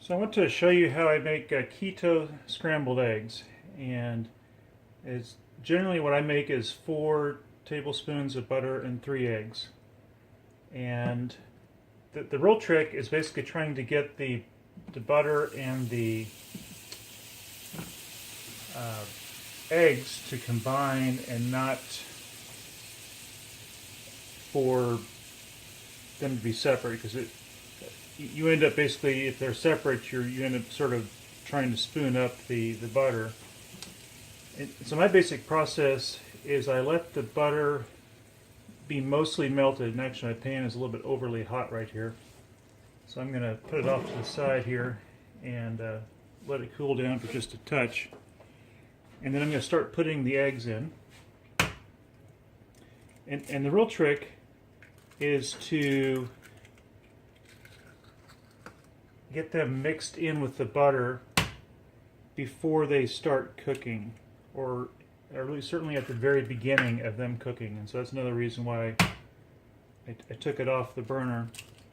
So I want to show you how I make keto scrambled eggs, and it's generally what I make is 4 tablespoons of butter and 3 eggs. And the real trick is basically trying to get the butter and the eggs to combine and not for them to be separate, because you end up basically, if they're separate, you end up sort of trying to spoon up the butter. And so my basic process is I let the butter be mostly melted, and actually my pan is a little bit overly hot right here. So I'm going to put it off to the side here and let it cool down for just a touch. And then I'm going to start putting the eggs in. And the real trick is to get them mixed in with the butter before they start cooking, or at least certainly at the very beginning of them cooking. And so that's another reason why I took it off the burner,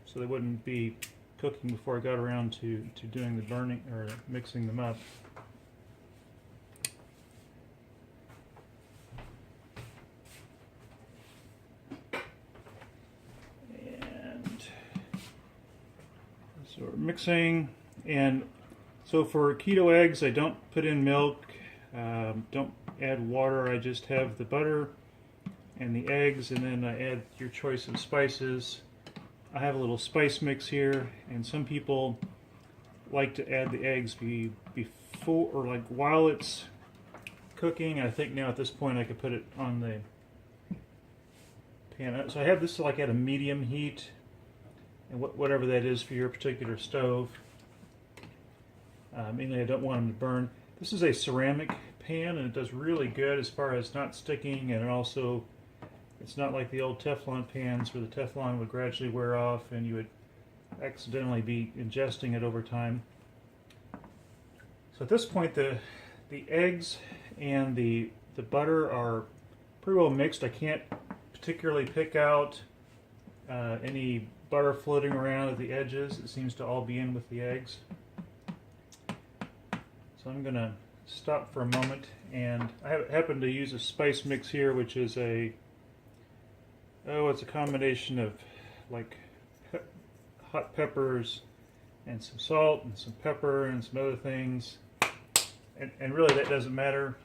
so they wouldn't be cooking before I got around to doing the burning or mixing them up. So we're mixing, and so for keto eggs I don't put in milk, don't add water, I just have the butter and the eggs, and then I add your choice of spices. I have a little spice mix here, and some people like to add the eggs before, or like while it's cooking. I think now at this point I could put it on the pan. So I have this like at a medium heat, and whatever that is for your particular stove. Mainly I don't want them to burn. This is a ceramic pan, and it does really good as far as not sticking, and it also, it's not like the old Teflon pans where the Teflon would gradually wear off and you would accidentally be ingesting it over time. So at this point the eggs and the butter are pretty well mixed. I can't particularly pick out any butter floating around at the edges. It seems to all be in with the eggs. So I'm going to stop for a moment, and I happen to use a spice mix here, which is it's a combination of like hot peppers and some salt and some pepper and some other things. And really that doesn't matter,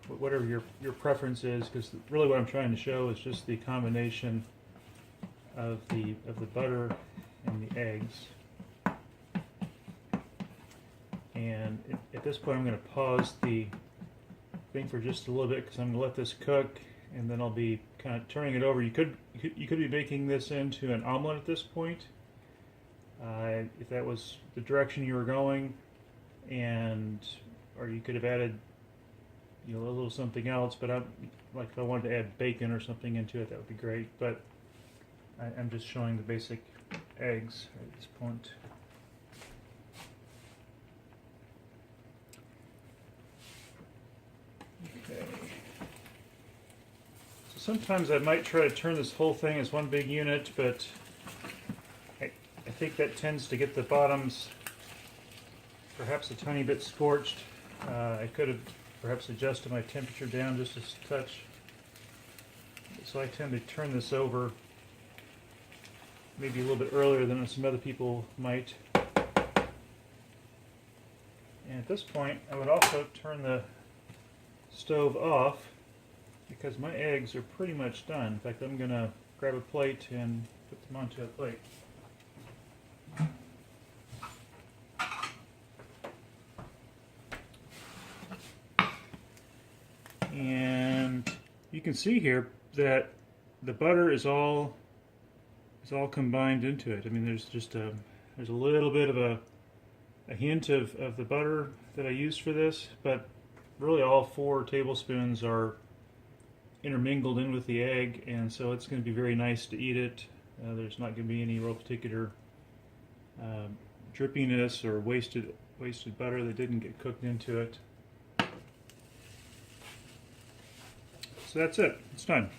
whatever your preference is, because really what I'm trying to show is just the combination of the butter and the eggs. And at this point I'm going to pause the thing for just a little bit, because I'm going to let this cook, and then I'll be kind of turning it over. You could be making this into an omelet at this point, if that was the direction you were going, or you could have added a little something else. But like if I wanted to add bacon or something into it, that would be great. But I'm just showing the basic eggs at this point. Okay. So sometimes I might try to turn this whole thing as one big unit, but I think that tends to get the bottoms perhaps a tiny bit scorched. I could have perhaps adjusted my temperature down just a touch. So I tend to turn this over maybe a little bit earlier than some other people might. And at this point, I would also turn the stove off, because my eggs are pretty much done. In fact, I'm going to grab a plate and put them onto a plate. And you can see here that the butter is all combined into it. I mean, there's a little bit of a hint of the butter that I used for this, but really all 4 tablespoons are intermingled in with the egg, and so it's going to be very nice to eat it. There's not going to be any real particular drippiness or wasted butter that didn't get cooked into it. So that's it. It's done.